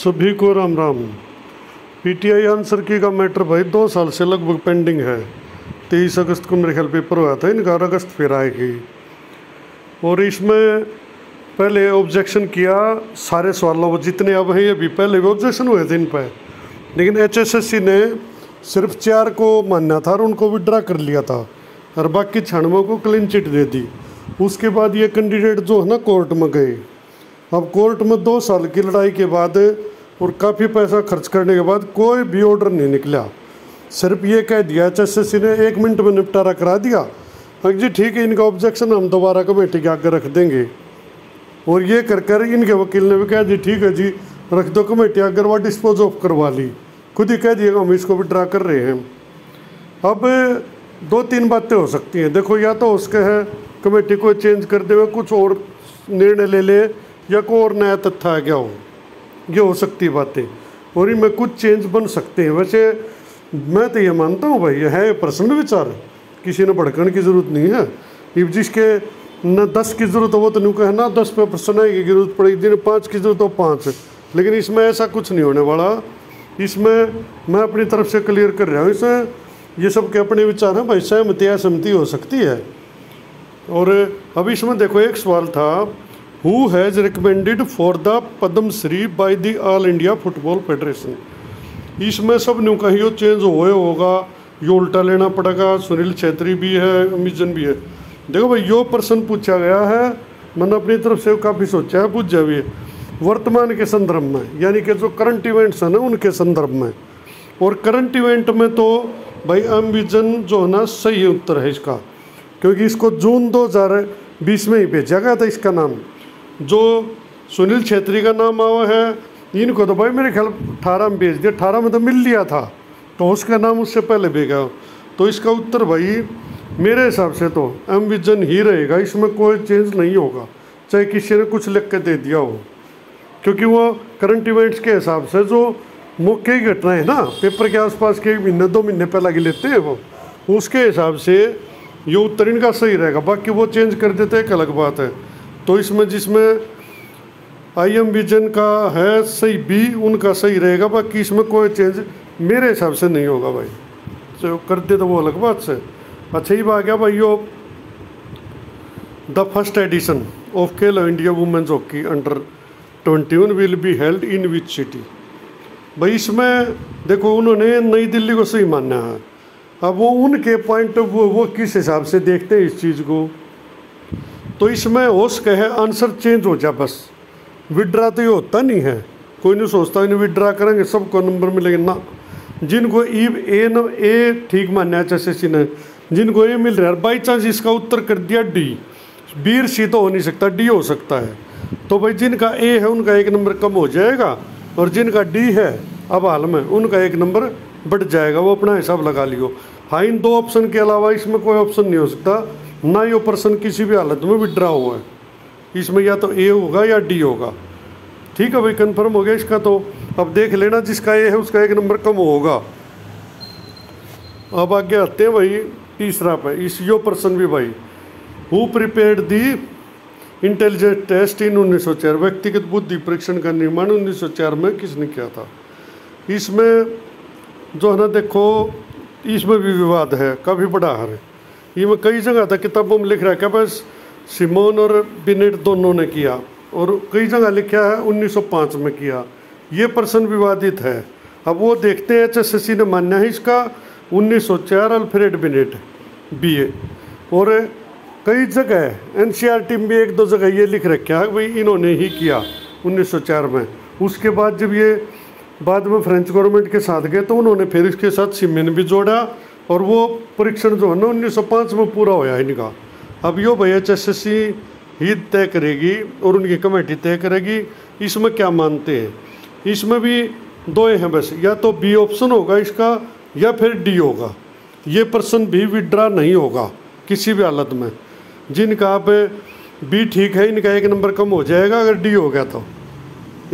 सभी को Ram Ram. PTI answer की का मैटर भाई 2 साल से लगभग पेंडिंग है। 23 अगस्त को मेरे ख्याल पेपर हुआ था इनका और अगस्त फिर आएगी। और इसमें पहले ऑब्जेक्शन किया सारे सवालों पर जितने अब हैं, ये भी पहले भी ऑब्जेक्शन हुए थे इन पर, लेकिन एचएसएससी ने सिर्फ 4 को मानना था और उनको विड्रा कर लिया था और बाकी 96 को क्लीन चिट दे दी। उसके बाद ये कैंडिडेट जो है ना कोर्ट में गए। अब कोर्ट में 2 साल की लड़ाई के बाद और काफ़ी पैसा खर्च करने के बाद कोई भी ऑर्डर नहीं निकला। सिर्फ ये कह दिया एचएसएससी ने 1 मिनट में निपटारा करा दिया। हाँ जी ठीक है, इनका ऑब्जेक्शन हम दोबारा कमेटी के आगे रख देंगे। और ये कर इनके वकील ने भी कह दी ठीक है जी रख दो कमेटी आगे, वो डिस्पोज ऑफ करवा ली। खुद ही कह दिएगा हम इसको विड्रा कर रहे हैं। अब 2-3 बातें हो सकती हैं। देखो, या तो उसके है कमेटी को चेंज कर दे, कुछ और निर्णय ले ले, या कोई और नया तथ्य आ गया हो, ये हो सकती बातें। और इनमें कुछ चेंज बन सकते हैं। वैसे मैं तो ये मानता हूँ भाई, है पर्सनल विचार, किसी ने भड़कने की ज़रूरत नहीं है। ये जिसके न 10 की ज़रूरत हो वो तो नहीं कहे ना 10 पे सुनाई की जरूरत पड़ेगी, जिन्हें 5 की ज़रूरत हो 5। लेकिन इसमें ऐसा कुछ नहीं होने वाला। इसमें मैं अपनी तरफ से क्लियर कर रहा हूँ। इसमें ये सब के अपने विचार हैं भाई, सहमति असहमति हो सकती है। और अभी इसमें देखो एक सवाल था, who has recommended for the Padmashri by the All India Football Federation. इसमें सब न्यू कहीं चेंज होगा, ये उल्टा लेना पड़ेगा। सुनील छेत्री भी है, अमिजन भी है। देखो भाई, यो प्रश्न पूछा गया है, मैंने अपनी तरफ से काफ़ी सोचा है, पूछा भी है वर्तमान के संदर्भ में, यानी कि जो करंट इवेंट्स हैं ना उनके संदर्भ में। और करंट इवेंट में तो भाई अमिजन जो है ना सही उत्तर है इसका, क्योंकि इसको जून 2020 में ही भेजा गया था। इसका नाम जो सुनील छेत्री का नाम आया है, इनको तो भाई मेरे ख्याल 18 में भेज दिया। 18 में तो मिल लिया था, तो उसका नाम उससे पहले भेजा। तो इसका उत्तर भाई मेरे हिसाब से तो अमिजन ही रहेगा। इसमें कोई चेंज नहीं होगा, चाहे किसी ने कुछ लिख के दे दिया हो, क्योंकि वो करंट इवेंट्स के हिसाब से जो मुख्य घटनाएं ना पेपर के आसपास के 1 महीने 2 महीने पहले की लेते हैं वो, उसके हिसाब से ये उत्तर इनका सही रहेगा। बाकी वो चेंज कर देते एक अलग बात है। तो इसमें जिसमें अमिजन का है सही बी, उनका सही रहेगा। बाकी इसमें कोई चेंज मेरे हिसाब से नहीं होगा भाई, तो कर दे तो वो अलग बात से। अच्छा ये बात गया भाई, यो the first edition of Khelo India women's hockey अंडर-21 will be held in which city. भाई इसमें देखो उन्होंने नई दिल्ली को सही माना है। अब वो उनके पॉइंट वो किस हिसाब से देखते हैं इस चीज़ को। तो इसमें हो सके है आंसर चेंज हो जाए, बस विड्रा तो ये होता नहीं है। कोई नहीं सोचता इन्हें विड्रा करेंगे सबको नंबर मिलेंगे ना। जिनको ए ठीक मानना है एचएसएससी ने, जिनको ए मिल रहा है, बाई चांस इसका उत्तर कर दिया डी, बी सी तो हो नहीं सकता, डी हो सकता है। तो भाई जिनका ए है उनका 1 नंबर कम हो जाएगा, और जिनका डी है अब हाल में उनका 1 नंबर बढ़ जाएगा। वो अपना हिसाब लगा लियो। हाँ, इन 2 ऑप्शन के अलावा इसमें कोई ऑप्शन नहीं हो सकता, ना ये पर्सन किसी भी हालत में विड्रा हुआ है। इसमें या तो ए होगा या डी होगा। ठीक है भाई, कंफर्म हो गया इसका। तो अब देख लेना जिसका ए है उसका 1 नंबर कम होगा। अब आगे आते हैं भाई तीसरा पे, इस यो पर्सन भी भाई, who prepared the intelligence test in 1904। व्यक्तिगत बुद्धि परीक्षण का निर्माण 1904 में किसने किया था। इसमें जो है ना देखो, इसमें भी विवाद है, काफ़ी बड़ा है। ये मैं कई जगह था किताबों में लिख रहा है क्या बस सिमोन और बिनेट दोनों ने किया, और कई जगह लिखा है 1905 में किया। ये पर्सन विवादित है। अब वो देखते हैं एचएसएससी ने मान्य है इसका 1904 अल्फ्रेड बिनेट BA। और कई जगह एनसीईआरटी में 1-2 जगह ये लिख रखा है भाई इन्होंने ही किया 1904 में। उसके बाद जब ये बाद में फ्रेंच गवर्नमेंट के साथ गए तो उन्होंने फिर इसके साथ सीमेन भी जोड़ा, और वो परीक्षण जो है ना 1905 में पूरा होया इनका। अब यो भाई एचएसएससी ही तय करेगी और उनकी कमेटी तय करेगी इसमें क्या मानते हैं। इसमें भी 2 हैं बस, या तो बी ऑप्शन होगा इसका या फिर डी होगा। ये पर्सन भी विड्रा नहीं होगा किसी भी हालत में। जिनका आप बी ठीक है इनका 1 नंबर कम हो जाएगा, अगर डी हो गया तो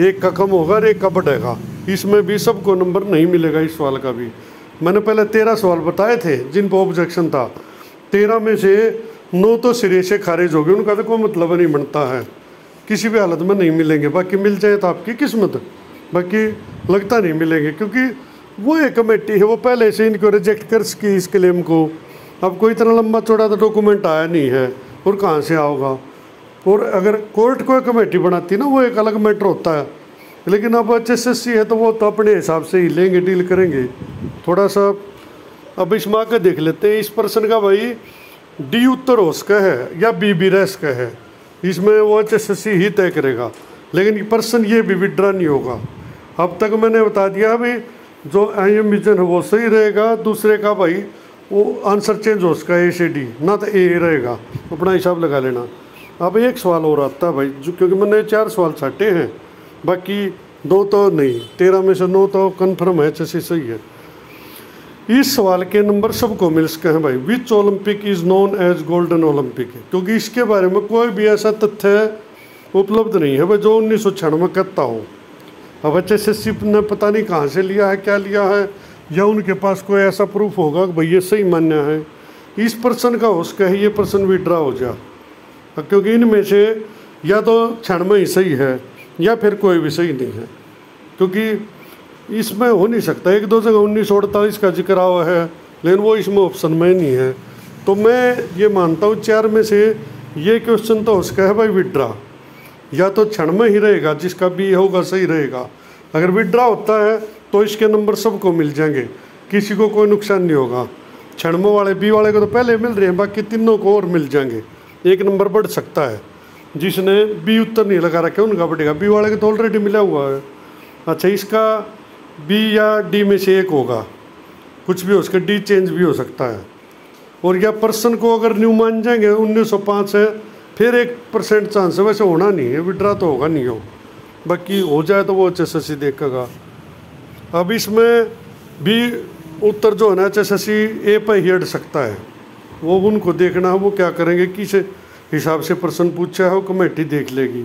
1 का कम होगा और 1 का बढ़ेगा। इसमें भी सबको नंबर नहीं मिलेगा। इस सवाल का भी मैंने पहले 13 सवाल बताए थे जिन पर ऑब्जेक्शन था। 13 में से 9 तो सिरे से खारिज हो गए, उनका तो कोई मतलब नहीं बनता है, किसी भी हालत में नहीं मिलेंगे। बाकी मिल जाए तो आपकी किस्मत, बाकी लगता नहीं मिलेंगे, क्योंकि वो एक कमेटी है, वो पहले से इनको रिजेक्ट कर सकी इस क्लेम को। अब कोई इतना लंबा चौड़ा तो डॉक्यूमेंट आया नहीं है और कहाँ से आओगा। और अगर कोर्ट कोई कमेटी बनाती ना, वो एक अलग मैटर होता है, लेकिन अब HSSC है तो वो तो अपने हिसाब से ही लेंगे, डील करेंगे थोड़ा सा। अब इसमें आके देख लेते हैं इस प्रश्न का, भाई डी उत्तर हो सका है या बी भी रह सका है, इसमें वो HSSC ही तय करेगा, लेकिन प्रश्न ये भी विड्रा नहीं होगा। अब तक मैंने बता दिया भाई जो IM विजन है वो सही रहेगा, दूसरे का भाई वो आंसर चेंज हो सका A से D, ना तो A रहेगा, अपना हिसाब लगा लेना। अब एक सवाल और आता है भाई, जो क्योंकि मैंने 4 सवाल छाटे हैं, बाकी 2 तो नहीं, 13 में से 9 तो कन्फर्म है HSC सही है। इस सवाल के नंबर सबको मिल सके हैं भाई। Which Olympic is known as golden Olympic, क्योंकि इसके बारे में कोई भी ऐसा तथ्य उपलब्ध नहीं है भाई जो 1996 में करता हो। अब HSSC ने पता नहीं कहाँ से लिया है, क्या लिया है, या उनके पास कोई ऐसा प्रूफ होगा कि भाई ये सही मान्य है। इस प्रश्न का हो सके है ये प्रश्न विड्रा हो जा, क्योंकि इनमें से या तो 96 ही सही है या फिर कोई भी सही नहीं है, क्योंकि इसमें हो नहीं सकता। 1-2 जगह 1948 का जिक्र हुआ है, लेकिन वो इसमें ऑप्शन में नहीं है। तो मैं ये मानता हूँ 4 में से ये क्वेश्चन तो हो सका है भाई विड्रा, या तो 96 ही रहेगा, जिसका बी होगा सही रहेगा। अगर विड्रा होता है तो इसके नंबर सबको मिल जाएंगे, किसी को कोई नुकसान नहीं होगा। 96 वाले बी वाले को तो पहले मिल रहे हैं, बाकी तीनों को और मिल जाएंगे, 1 नंबर बढ़ सकता है। जिसने बी उत्तर नहीं लगा रखे उनका बढ़ेगा, बी वाले को तो ऑलरेडी मिला हुआ है। अच्छा, इसका बी या डी में से एक होगा, कुछ भी हो उसका डी चेंज भी हो सकता है। और या पर्सन को अगर न्यू मान जाएंगे 1905 है, फिर 1% चांस है, वैसे होना नहीं है, विड्रा तो होगा नहीं हो, बाकी हो जाए तो वो HSSC देखेगा। अब इसमें भी उत्तर जो है ना HSSC ए पर ही हट सकता है, वो उनको देखना है वो क्या करेंगे, किस हिसाब से प्रश्न पूछा है वो कमेटी देख लेगी।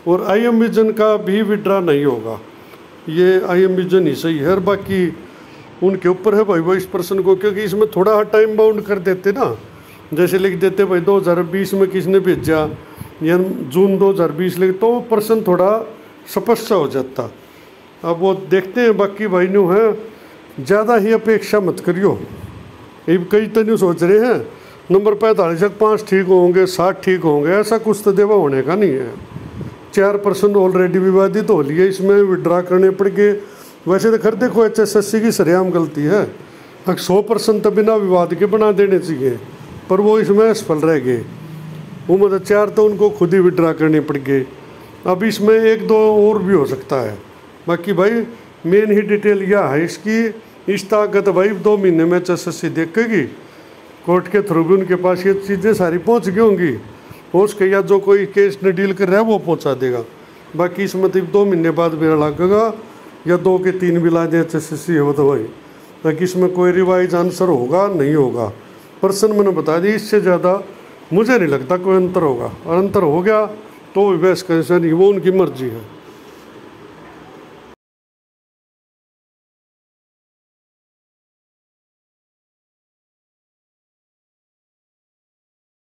और IM विजन का भी विड्रा नहीं होगा, ये IM विजन ही सही है, और बाकी उनके ऊपर है भाई वो इस प्रश्न को, क्योंकि इसमें थोड़ा टाइम बाउंड कर देते ना, जैसे लिख देते भाई 2020 में किसने भेजा या जून 2020 लिख, तो प्रश्न थोड़ा स्पष्ट हो जाता। अब वो देखते हैं, बाकी भाई न्यू है ज़्यादा ही अपेक्षा मत करियो। ये कई तो न्यू सोच रहे हैं नंबर 45 तक 5 ठीक होंगे, 60 ठीक होंगे, ऐसा कुछ तो देवा होने का नहीं है। 4% ऑलरेडी विवादित हो लिए, इसमें विड्रा करने पड़ गए। वैसे तो खैर देखो HSSC की सरेआम गलती है, 100% तो बिना विवाद के बना देने चाहिए, पर वो इसमें असफल रह गए। वो मतलब 4 तो उनको खुद ही विड्रा करने पड़ गए। अब इसमें 1-2 और भी हो सकता है, बाकी भाई मेन ही डिटेल यह है इसकी। इस ताकत भाई 2 महीने में HSSC देखेगी, कोर्ट के थ्रू भी उनके पास ये चीज़ें सारी पहुंच गई होंगी, हो उसके या जो कोई केस ने डील कर रहा है वो पहुंचा देगा। बाकी इसमें तो 2 महीने बाद मेरा लगेगा, या 2 के 3 भी ला दे HSSC हो तो भाई, ताकि इसमें कोई रिवाइज आंसर होगा नहीं होगा। प्रश्न मैंने बता दी, इससे ज़्यादा मुझे नहीं लगता कोई अंतर होगा, और अंतर हो गया तो बहस कैसे नहीं, वो उनकी मर्जी है।